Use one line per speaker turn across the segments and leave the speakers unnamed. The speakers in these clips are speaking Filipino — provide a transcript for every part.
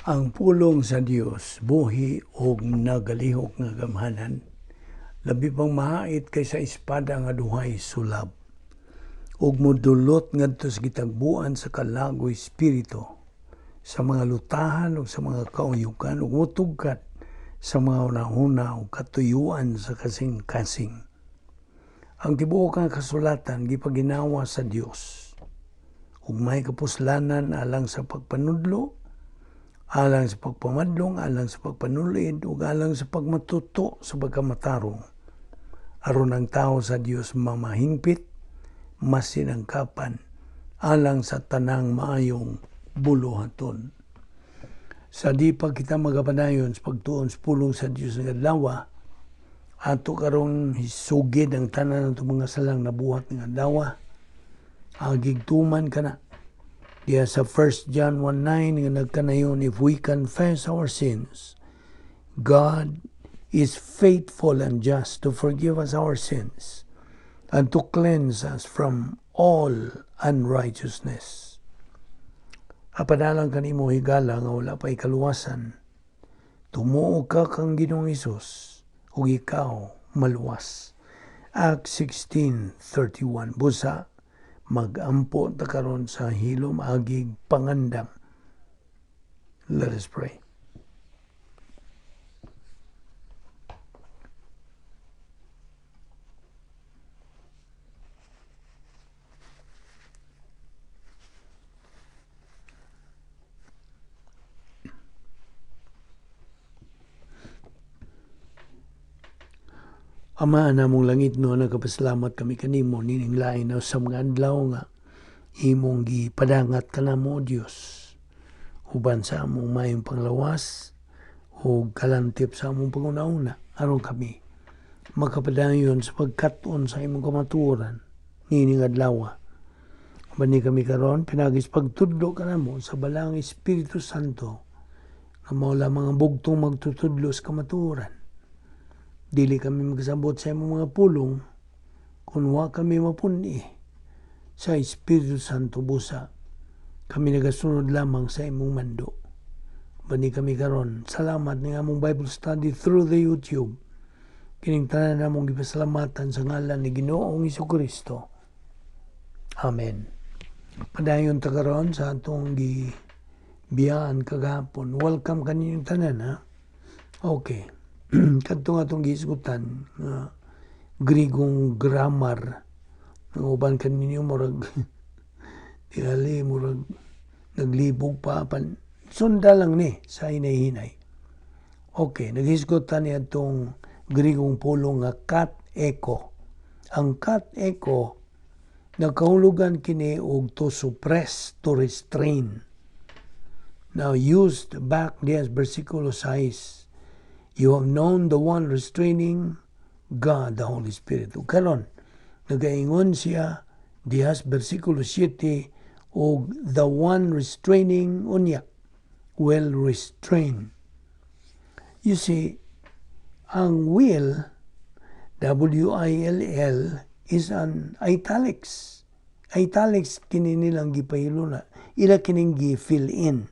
Ang pulong sa Dios buhi og nagalihok nga gamhanan, labi pang mahait kaysa espada nga duhay sulab, ug modulot ngadto sa gitagbuan sa kalagoy espiritu, sa mga lutahan ug sa mga kauyukan, ug mutugkat sa mga unahuna ug katuyuan sa kasing-kasing. Ang tibuok nga kasulatan gipaginawa sa Dios, ug may kapuslanan alang sa pagpanudlo, alang sa pagpamadlong, alang sa pagpanulid, ug alang sa pagmatuto sa pagkamatarong. Aron ang tao sa Dios mamahingpit, masinangkapan, alang sa tanang maayong buluhaton. Sa di pa kita magapadayon sa pagtuon sa pulong sa Dios nga adlaw, ato karong hisugid ang tanan ng mga salang nabuhat nga adlaw, agigtuman kana. Diya sa 1 John 1:9 nga nagkanayon, if we confess our sins, God is faithful and just to forgive us our sins and to cleanse us from all unrighteousness. Apadalang kanimo higala nga wala pa'y kaluwasan, tumuo ka kang Ginoong Hesus ug ikaw maluwas. Acts 16:31. Busa magampo ta karon sa hilom agig pangandam. Let us pray. Ama namong langit, no, nagapasalamat kami kanimo nining lain na sa mga adlaw nga imong gipadangat kanamo, Dios, uban sa among mayong panglawas o kalantip sa among panguna-una, aron kami makapadayon sa pagkat-on sa imong kamatuoran nining adlaw. Bani kami karon pinagis pagtudlo kanamo sa balang Espiritu Santo nga mao lamang ang bugtong magtutudlo sa kamatuoran. Dili kami magsabot sa imong mga pulong kung wa kami mapuni sa Espiritu Santo. Busa kami nagasunod lamang sa imong mando. Bani kami karon, salamat ng among Bible study through the YouTube. Kining tanan namong gipasalamatan sa ngalan ni Ginoong Jesucristo. Amen. Padayon ta karon sa atong gibiyaan kagahapon. Welcome kaninyong tanan, ha? Okay. Kadtong atong gisgutan nga Grigong grammar, ang uban kaninyo murag tingali murag naglibog pa pan sunda lang ni sa hinay-hinay. Okay, naghisgutan ni atong Grigong pulong nga kat echo. Ang kat echo nagkahulugan kini og to suppress, to restrain. Now used back dias versikulo 6. You have known the one restraining God, the Holy Spirit. O karon, nagaingon siya dihas versikulo 7, o the one restraining unya, will restrain. You see, ang will, W-I-L-L, is an italics. Italics kini nilang gipahilo na. Ila kining gi-fill in.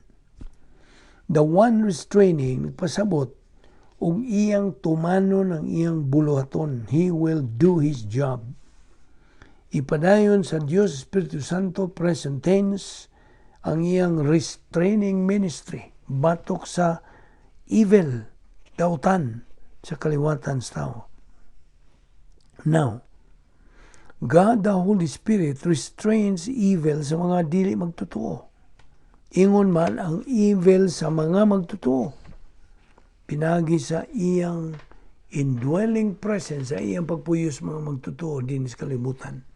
The one restraining, nagpasabot, ug iyang tumanon ang iyang buluhaton. He will do his job. Ipadayon sa Dios Espiritu Santo, present tense, ang iyang restraining ministry batok sa evil, dautan sa kaliwatan sa tao. Now, God the Holy Spirit restrains evil sa mga dili magtotoo. Ingon man ang evil sa mga magtotoo. Pinagi sa iyang indwelling presence, sa iyang pagpuyos mga magtotoo din sa kalibutan.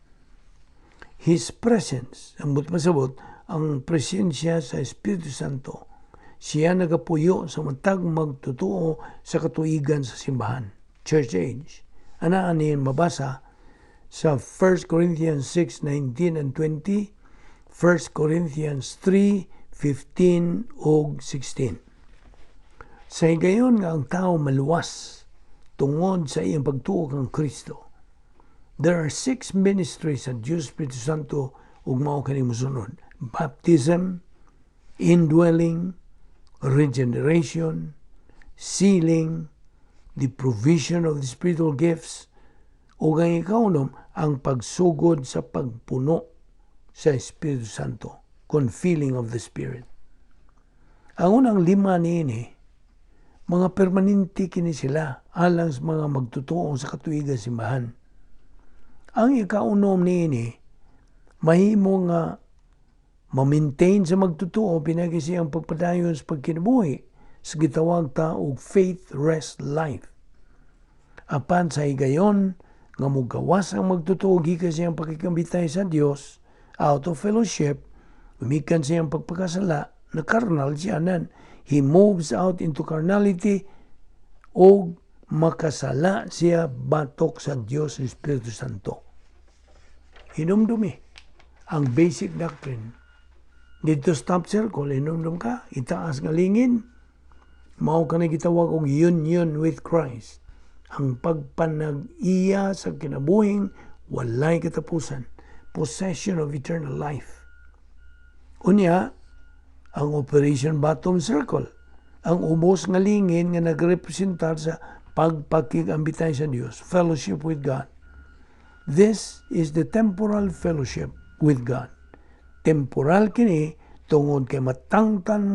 His presence, ang pasabot, ang presensya sa Espiritu Santo, siya nagapuyo sa matag magtotoo sa katuigan sa simbahan, church age. Anaan niyan mabasa sa 1 Corinthians 6:19 and 20, 1 Corinthians 3:15 ug 16. Sa higayon nga ang tao maluwas tungod sa iyang pagtuo kang Kristo. There are 6 ministries sa Diyos Espiritu Santo ug mao kani mosunod: baptism, indwelling, regeneration, sealing, the provision of the spiritual gifts, o ang ikaunom, ang pagsugod sa pagpuno sa Espiritu Santo, confilling of the Spirit. Ang unang lima niini, mga permanente kini sila alang sa mga magtutuo sa katuigan simbahan. Ang ikaunom niini, mahimo nga ma-maintain sa magtutuo pinagi siyang pagpadayon sa pagkinabuhi sa gitawag ta og faith rest life. Apan sa higayon nga mugawas ang magtutuo gikan siyang pakikambitay sa Dios out of fellowship, umikan siyang pagpakasala na carnal siya nan. He moves out into carnality o makasala siya batok sa Dios Espiritu Santo. Hinumdumi ang basic doctrine. Dito stop circle, hinumdum ka, itaas nga lingin, mao ka na gitawag og union with Christ. Ang pagpanag-iya sa kinabuhing walay katapusan, possession of eternal life. Unya, ang Operation Bottom Circle, ang ubos nga lingin nga nagrepresentar sa pagpakigambitay sa Dios, fellowship with God. This is the temporal fellowship with God. Temporal kini tungod kay matangtang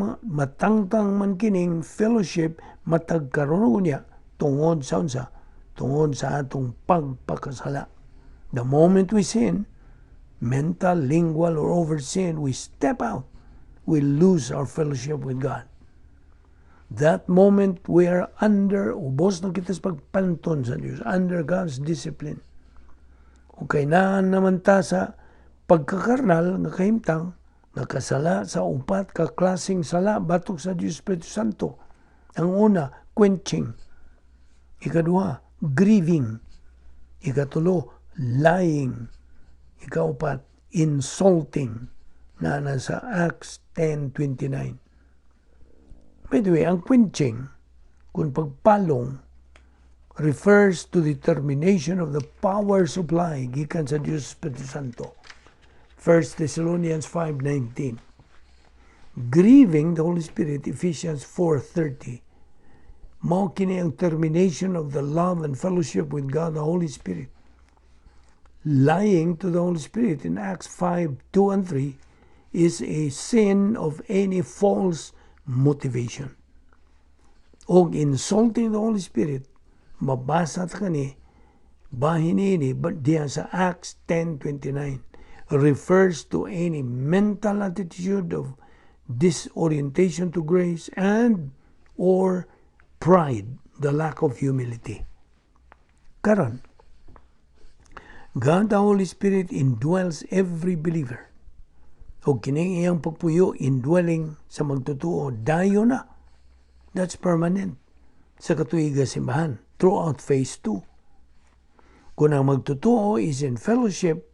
man kining fellowship matagkaron niya tungod sa unsa, tungod sa atong pagpakasala. The moment we sin, mental, lingual, or over sin, we step out. We lose our fellowship with God. That moment we are under, ubos na kita sa pagpanton sa Diyos, under God's discipline. O kainaan naman ta sa pagkakarnal nga kahimtang, nakasala sa upat ka klaseng sala batok sa Diyos Espiritu Santo. Ang una, quenching. Ikaduha, grieving. Ikatulo, lying. Ikaupat, insulting. Na nasa Acts 10:29. By the way, ang quenching, kung pagpalong, refers to the termination of the power supply gikan sa Diyos Espiritu Santo. 1 Thessalonians 5:19. Grieving the Holy Spirit, Ephesians 4:30. Mao kini ang termination of the love and fellowship with God, the Holy Spirit. Lying to the Holy Spirit in Acts 5:2 and 3 is a sin of any false motivation. Og insulting the Holy Spirit, mabasa ta kani bahin ini diya sa Acts 10:29, refers to any mental attitude of disorientation to grace and or pride, the lack of humility. Karon, God the Holy Spirit indwells every believer. O kining iyang pagpuyo indwelling sa magtutuo, dayo na. That's permanent sa katuiga simbahan throughout phase 2. Kung ang magtutuo is in fellowship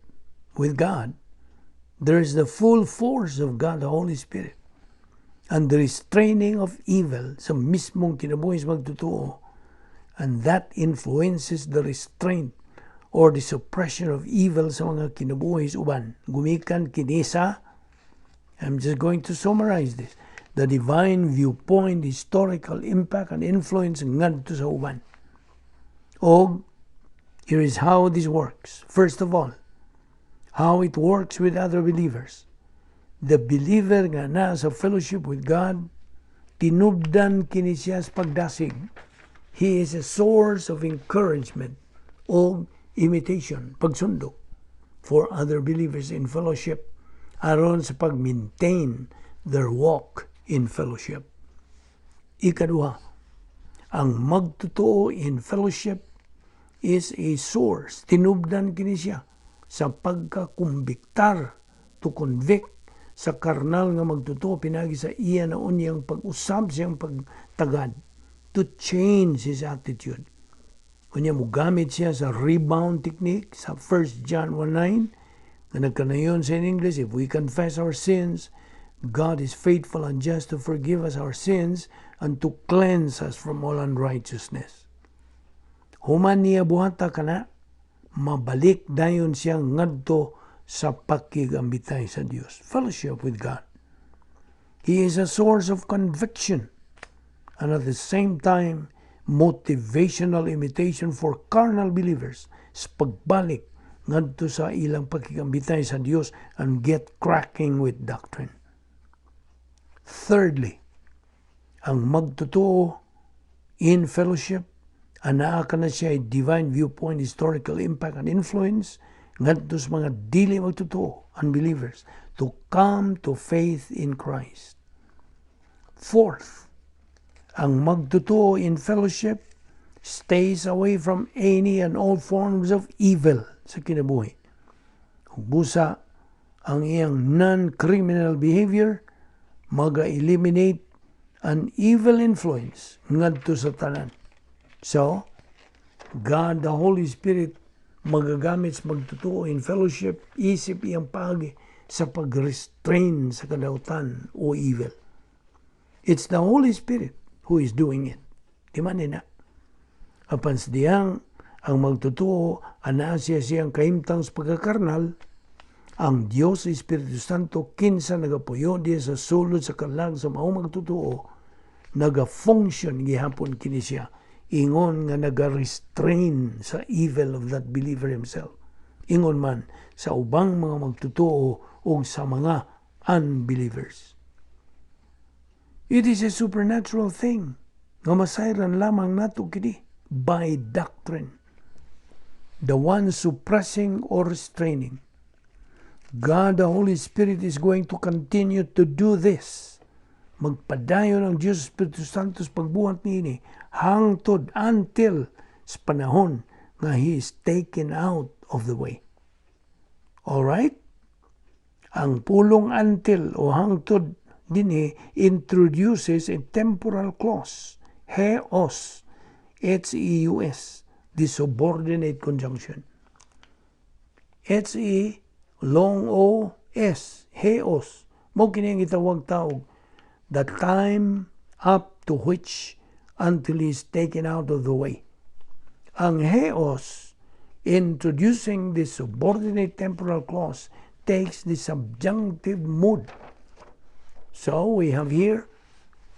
with God, there is the full force of God the Holy Spirit and the restraining of evil sa mismong kinabuhi sa magtutuo, and that influences the restraint or the suppression of evil sa mga kinabuhi sa uban. Gumikan kinisa, I'm just going to summarize this. The divine viewpoint, historical impact, and influence ngadto sa uban. O, here is how this works. First of all, how it works with other believers. The believer nga na sa fellowship with God, tinubdan kini siya sa pagdasig. He is a source of encouragement o imitation, pagsundo, for other believers in fellowship aron sa pag-maintain their walk in fellowship. Ikaduha, ang magtutuo in fellowship is a source, tinubdan kini siya sa pagkakumbiktar, to convict sa karnal nga magtutuo pinagi sa iya na unyang pag-usab siyang pagtagad, to change his attitude. Unya mo gamit siya sa rebound technique sa 1 John 1:9 na nagkanayon sa in English, if we confess our sins, God is faithful and just to forgive us our sins and to cleanse us from all unrighteousness. Human niya buhata kana, mabalik dayon siyang ngadto sa pakigambitay sa Dios, fellowship with God. He is a source of conviction and at the same time, motivational imitation for carnal believers sa pagbalik ngadto sa ilang pakikambitay sa Dios and get cracking with doctrine. Thirdly, ang magtotoo in fellowship, anaa ka na siya divine viewpoint, historical impact, and influence ngadto sa mga dili magtotoo, unbelievers, to come to faith in Christ. Fourth, ang magtotoo in fellowship stays away from any and all forms of evil sa kinabuhi. Busa ang iyang non-criminal behavior, maga-eliminate an evil influence ngadto sa tanan. So, God the Holy Spirit magagamit sa magtotoo in fellowship, isip iyang pagi sa pag-restrain sa kadautan o evil. It's the Holy Spirit who is doing it. Di man na. Apan sa diyang ang magtotoo, ana siya siyang kahimtang sa pagkakarnal, ang Diyos Espiritu Santo kinsa nagapuyo diya sa sulod sa kalag sa maong magtotoo, naga-function gihapon kini siya. Ingon nga naga-restrain sa evil of that believer himself. Ingon man sa ubang mga magtotoo o sa mga unbelievers. It is a supernatural thing nga masayran lamang nato kini by doctrine. The one suppressing or restraining. God the Holy Spirit is going to continue to do this. Magpadayon ang Diyos Espiritu Santo sa pagbuhat niini hangtod until sa panahon nga He is taken out of the way. Alright? Ang pulong until o hangtod dinhi introduces a temporal clause, heos, H-E-U-S, the subordinate conjunction. H-E, long O-S, heos, mo kini ang itawag taog, the time up to which until he is taken out of the way. Ang heos, introducing the subordinate temporal clause, takes the subjunctive mood. So we have here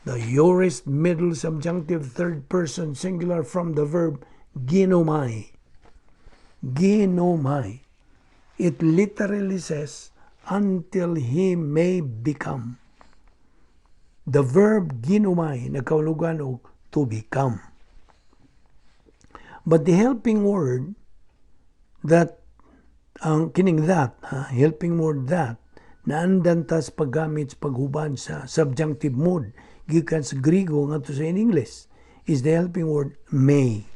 the aorist middle subjunctive third person singular from the verb ginomai. Ginomai. It literally says, until he may become. The verb ginomai, nagkaulugan og to become. But the helping word that, ang kining that, helping word that, naandan tas paggamit sa paghuban sa subjunctive mood, gikan sa Grigo ngadto sa English, is the helping word may.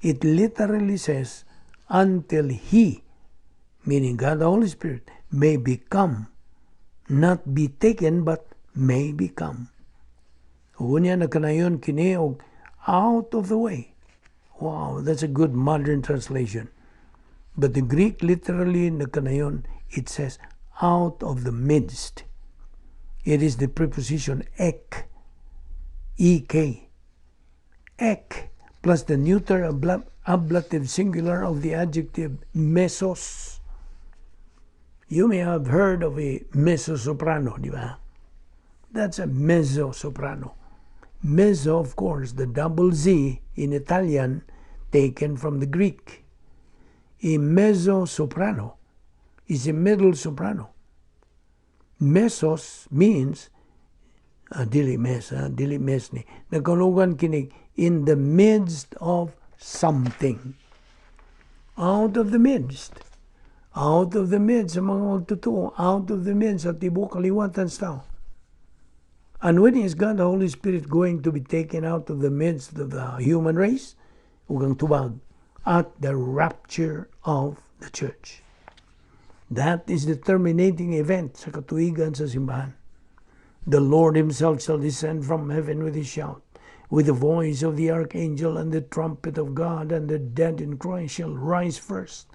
It literally says, until he, meaning God the Holy Spirit, may become, not be taken, but may become. Unya na kanayon kini og out of the way. Wow, that's a good modern translation. But the Greek literally na kanayon, it says out of the midst. It is the preposition ek, ek. Ek plus the neuter ablative singular of the adjective mesos. You may have heard of a mezzo-soprano, di ba? That's a mezzo-soprano. Mezzo, of course, the double Z in Italian, taken from the Greek. A mezzo-soprano is a middle soprano. Mesos means, dili mes ni, nagkalugan kinig, in the midst of something. Out of the midst. Out of the midst sa mga magtotoo. Out of the midst sa tibok kaliwatan sa tao. And when is God the Holy Spirit going to be taken out of the midst of the human race? Ugang tubag, at the rapture of the church. That is the terminating event sa katuigan sa simbahan. The Lord Himself shall descend from heaven with a shout, with the voice of the archangel and the trumpet of God, and the dead in Christ shall rise first,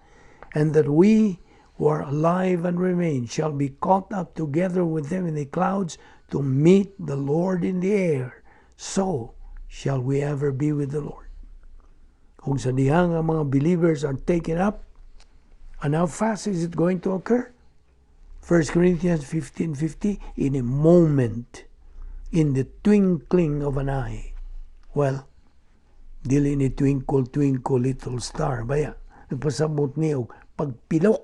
and that we who are alive and remain shall be caught up together with them in the clouds to meet the Lord in the air. So shall we ever be with the Lord. Kung sa dihang ang mga believers are taken up, and how fast is it going to occur? 1 Corinthians 15:50, in a moment, in the twinkling of an eye. Well, dili ni twinkle, twinkle, little star. Baya, nagpasabot niyo, pagpilok,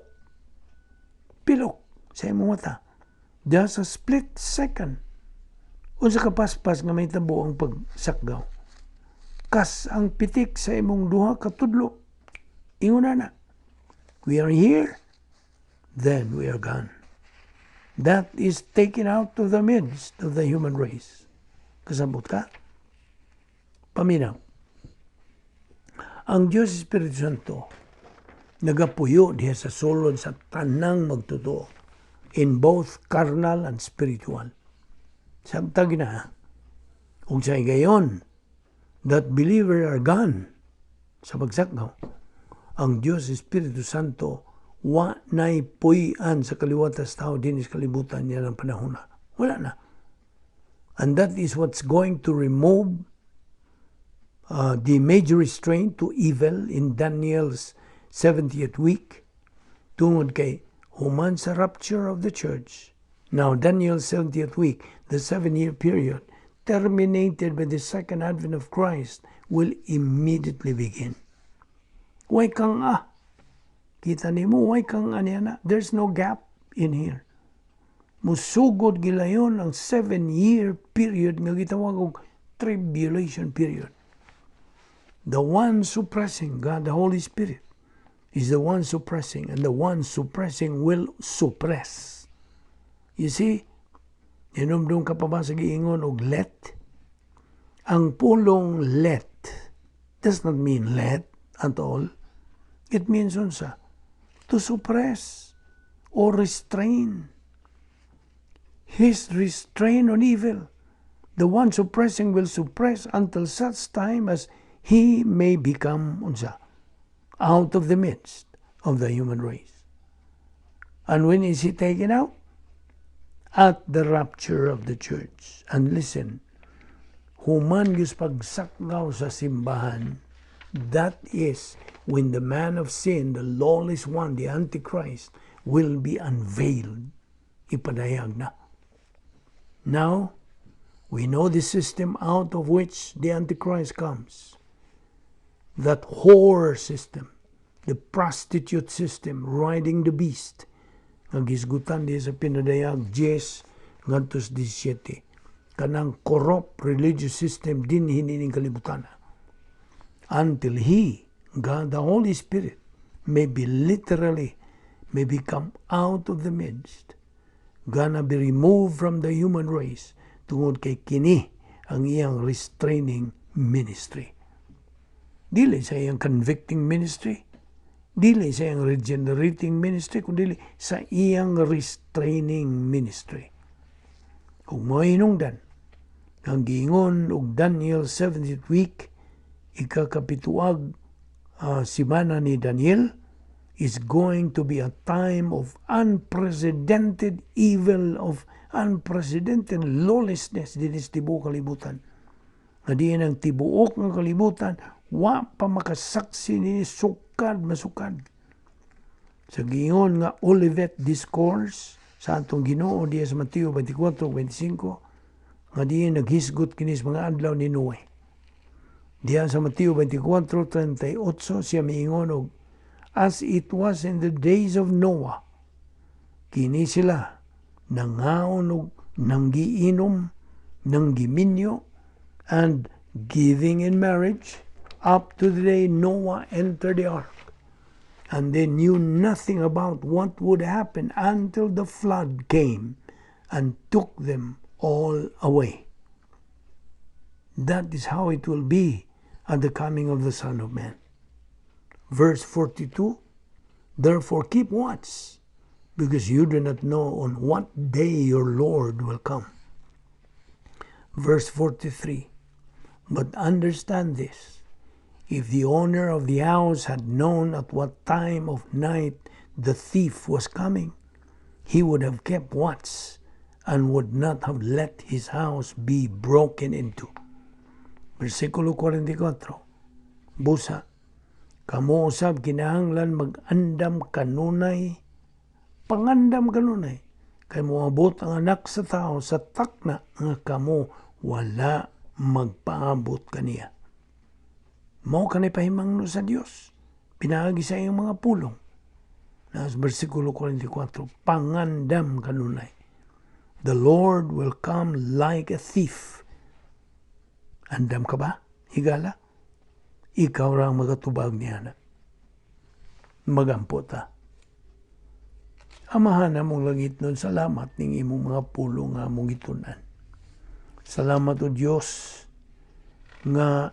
pilok sa imong mata. Just a split second. Unsa kapaspas nga may tabo ang pagsakgaw. Kas ang pitik sa imong duha katudlo. Inguna na. We are here, then we are gone. That is taken out of the midst of the human race. Kasabot ka? Paminaw. Ang Diyos Espiritu Santo nagapuyo diha sa sulod sa tanang magtotoo in both carnal and spiritual. Samtag na, kung sa gayon, that believer are gone sa pagsakgaw, ang Diyos Espiritu Santo wa na'y puy-an sa kaliwatas tao din sa kalibutan niya ng panahon na. Wala na. And that is what's going to remove the major restraint to evil in Daniel's 70th week tungod kay human sa rapture of the church. Now, Daniel's 70th week, the 7-year period, terminated by the second advent of Christ, will immediately begin. Way kang kita nimo, way kang na. There's no gap in here. Musugod gilayon ang 7-year period nga gitawag og tribulation period. The one suppressing, God the Holy Spirit, is the one suppressing, and the one suppressing will suppress. You see, inumdum ka pa ba sa giingon og let? Ang pulong let does not mean let at all. It means unsa? To suppress or restrain. His restraint on evil. The one suppressing will suppress until such time as he may become unsa? Out of the midst of the human race. And when is he taken out? At the rapture of the church. And listen, human yus pagsakgaw sa simbahan, that is when the man of sin, the lawless one, the Antichrist, will be unveiled. Ipadayag na. Now, we know the system out of which the Antichrist comes. That whore system, the prostitute system, riding the beast. Nagisgutan di sa pinadayag 10 ngadtos 17. Kanang corrupt religious system din hinining kalibutan. Until he, God the Holy Spirit, may become out of the midst. Gonna be removed from the human race tungod kay kini ang iyang restraining ministry. Dili sa iyang convicting ministry, dili sa iyang regenerating ministry, kundi sa iyang restraining ministry. Kung mo hinungdan, ang giingon og Daniel 70th week, ikakapituag simana ni Daniel, is going to be a time of unprecedented evil, of unprecedented lawlessness din sa tibuok kalibutan. Nga diyan ang tibuok ng kalibutan, wa pa makasaksi ni masukad. Sa giingon nga Olivet Discourse sa atong Ginoo diya sa Mateo 24:25, nga diyan naghisgot kinis mga adlaw ni Noe. Diya sa Mateo 24:38 siya miingon og, as it was in the days of Noah, kini sila nangaon og nanggiinom, nanggiminyo, and giving in marriage up to the day Noah entered the ark. And they knew nothing about what would happen until the flood came and took them all away. That is how it will be at the coming of the Son of Man. Verse 42, therefore keep watch, because you do not know on what day your Lord will come. Verse 43, but understand this, if the owner of the house had known at what time of night the thief was coming, he would have kept watch and would not have let his house be broken into. Versikulo 44, busa, kamo usab kinahanglan mag-andam kanunay, pangandam kanunay, Kay moabot ang anak sa tao sa takna nga kamo wala magpaabot kaniya. Mao kanay pahimangno sa Dios. Pinaagi sa iyong mga pulong. Nas versikulo 44, pangandam kanunay. The Lord will come like a thief. Andam ka ba? Higala? Ikaw rang magatubag niya na. Magampo ta. Amahan na mong langit nun, salamat ning imong mga pulong nga mong itunan. Salamat o Diyos nga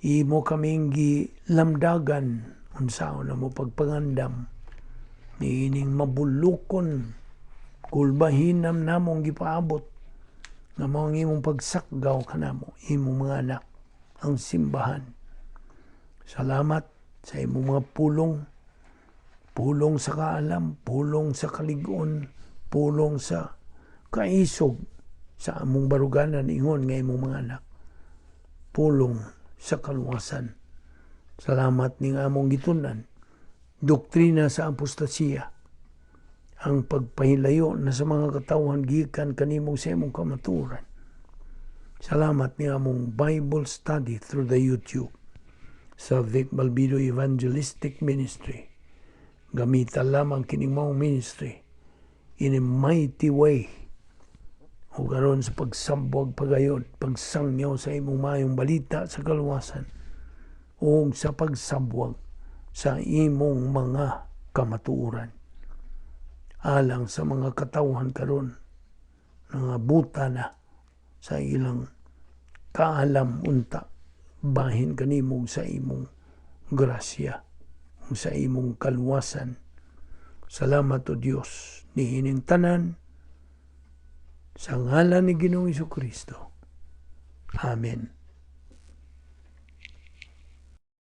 imo kaming gilamdagan unsaon na mo pagpangandam ni ining mabulukon kulbahinam namong gipaabot nga mao ang imong pagsakgaw kanamo imong mga anak ang simbahan. Salamat sa imong mga pulong sa kaalam, pulong sa kalig-on, pulong sa kaisog sa among baruganan ingon nga imong mga anak, pulong sa kaluwasan. Salamat ning among gitunan. Doktrina sa Apostasya, ang pagpahilayo na sa mga katawhan gikan kanimong sa imong kamaturan. Salamat ning among Bible study through the YouTube sa Balbido Evangelistic Ministry. Gamitan lamang kining maong ministry in a mighty way. O karon sa pagsambog pagayon, pagsangyaw sa imong mayong balita sa kaluwasan, o sa pagsabwag sa imong mga kamatuoran. Alang sa mga katawhan karon nga buta na sa ilang kaalam unta, bahin kanimong sa imong grasya, sa imong kaluwasan. Salamat o Diyos ni ining tanan sa ngalan ni Ginoong Jesucristo. Amen.